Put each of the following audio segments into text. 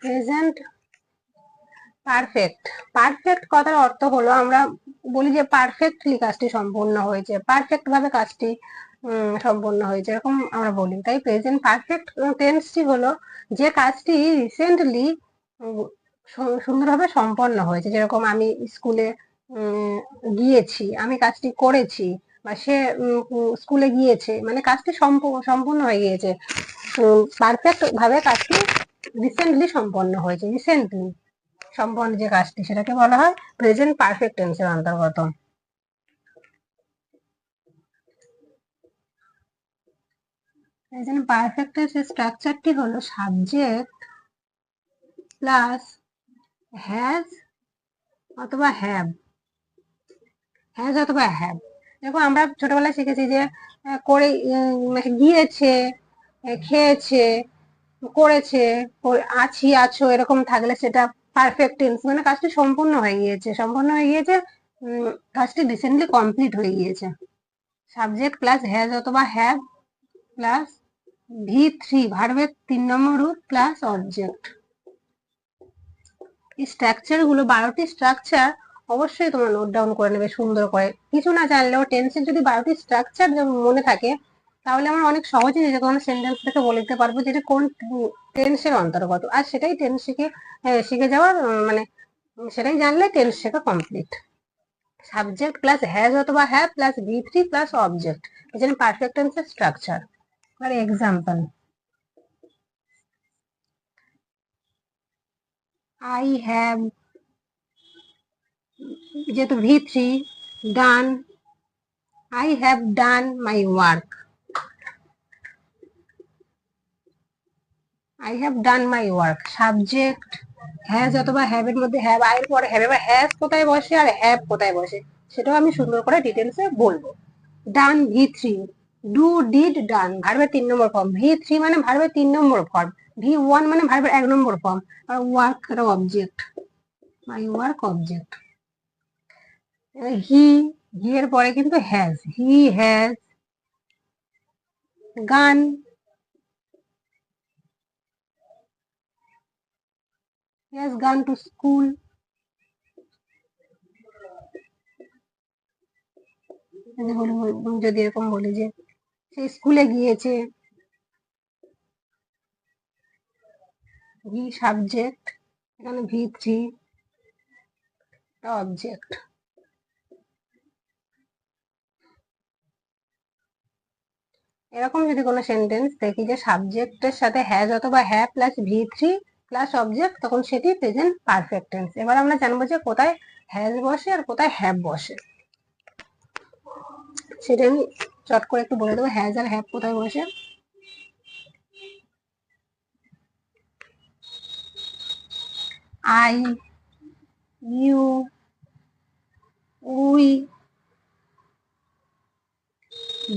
Present perfect. Perfect কথার অর্থ হলো আমরা বলি যে পারফেক্টলি কাজটি সম্পূর্ণ হয়েছে, পারফেক্ট ভাবে কাজটি সম্পূর্ণ হয়েছে, এরকম আমরা বলি। তাই প্রেজেন্ট পারফেক্ট টেন্সটি হলো যে কাজটি রিসেন্টলি সুন্দরভাবে সম্পন্ন হয়েছে। যেরকম আমি স্কুলে গিয়েছি, আমি কাজটি করেছি, বা সে স্কুলে গিয়েছে, মানে কাজটি সম্পূর্ণ হয়ে গিয়েছে। পারফেক্ট ভাবে কাজটি রিসেন্টলি সম্পন্ন হয়েছে, রিসেন্টলি সম্পন্ন যে কাজটি সেটাকে বলা হয় প্রেজেন্ট পারফেক্ট টেন্সের অন্তর্গত। প্রেজেন্ট পারফেক্ট টেন্সের স্ট্রাকচারটি হলো সাবজেক্ট প্লাস হ্যাজ অথবা হ্যাভ, হ্যাজ অথবা হ্যাভ। দেখো আমরা ছোটবেলায় শিখেছি যে করে গিয়েছে, খেয়েছে, করেছে, আছি, আছো, এরকম থাকলে সেটা পারফেক্ট টেন্স, মানে কাজটি সম্পূর্ণ হয়ে গিয়েছে, সম্পূর্ণ হয়ে গিয়েছে, কাজটি রিসেন্টলি কমপ্লিট হয়ে গিয়েছে। সাবজেক্ট প্লাস হ্যাজ অথবা হ্যাভ প্লাস V3 ভার্বের 3 নম্বর রূপ প্লাস অবজেক্ট। এই স্ট্রাকচার গুলো 12টি স্ট্রাকচার অবশ্যই তোমরা নোট ডাউন করে নেবে সুন্দর করে। কিছু না জানলেও টেন্সের যদি 12টি স্ট্রাকচার মনে থাকে তাহলে আমরা অনেক সহজেই যে কোনো সেন্টেন্স থেকে বলে দিতে পারবো যে এটা কোন টেন্সের অন্তর্গত, আর সেটাই টেন্স শিখে যাওয়ার মানে সেটাই জানলে টেন্স শেখা কমপ্লিট। সাবজেক্ট প্লাস হ্যাজ অথবা have plus V3 plus object, এখানে পারফেক্ট টেন্সের স্ট্রাকচার। আর এক্সাম্পল, I have, যেহেতু V3 done, I have done my work, I have done my work। Subject has অথবা হ্যাভ এর মধ্যে হ্যাভ, আই এর পরে হ্যাভ, এবার হ্যাজ কোথায় বসে আর হ্যাভ কোথায় বসে সেটাও আমি সুন্দর করে ডিটেলসে বলবো। ডান V3, ডু ডিড ডান ভার্বের 3 নম্বর ফর্ম, V3 মানে ভার্বের 3 নম্বর ফর্ম, V1 মানে ভার্বের 1 নম্বর ফর্ম, আর ওয়ার্ক এর অবজেক্ট, মাই ওয়ার্ক অবজেক্ট। হি, হি এর পরে কিন্তু has, he has gone, he has gone to school। যদি এরকম বলি যে সে স্কুলে গিয়েছে, ভি সাবজেক্ট, এখানে V3 অবজেক্ট। এরকম যদি কোনো সেন্টেন্স দেখি যে সাবজেক্টের সাথে হ্যাজ অথবা have plus V3 plus object, তখন সেটি প্রেজেন্ট পারফেক্ট টেন্স। এবার আমরা জানবো যে কোথায় হ্যাজ বসে আর কোথায় হ্যাভ বসে, সেটা আমি চট করে একটু বলে দেবো হ্যাজ আর হ্যাভ কোথায় বসে। I, you, we,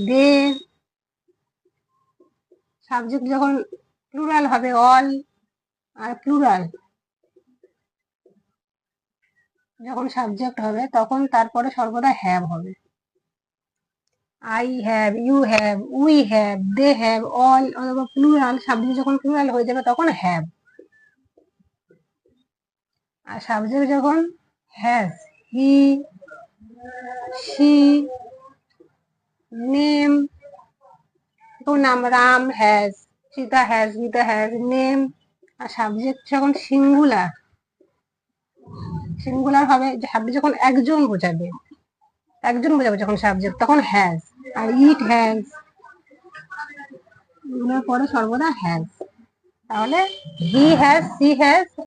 they। Subject যখন প্লুরাল হবে অল, আর প্লুরাল যখন সাবজেক্ট হবে তখন তারপরে সর্বদা হ্যাভ হবে। I have, you have, we have, they have, all অথবা প্লুরাল সাবজেক্ট যখন প্লুরাল হয়ে যাবে তখন হ্যাভ। আর সাবজেক্ট যখন হ্যাজ, হি, শি, নেম, নাম Ram has, Sita has, Gita has, name. আর সাবজেক্ট যখন সিঙ্গুলার, সিঙ্গুলার হবে, সাবজেক্ট যখন একজন বোঝাবে, একজন বোঝাবে যখন সাবজেক্ট তখন হ্যাজ। আর ইট হ্যাজ, এগুলোর পরে সর্বদা হ্যাজ। তাহলে হি হ্যাজ, সি হ্যাজ,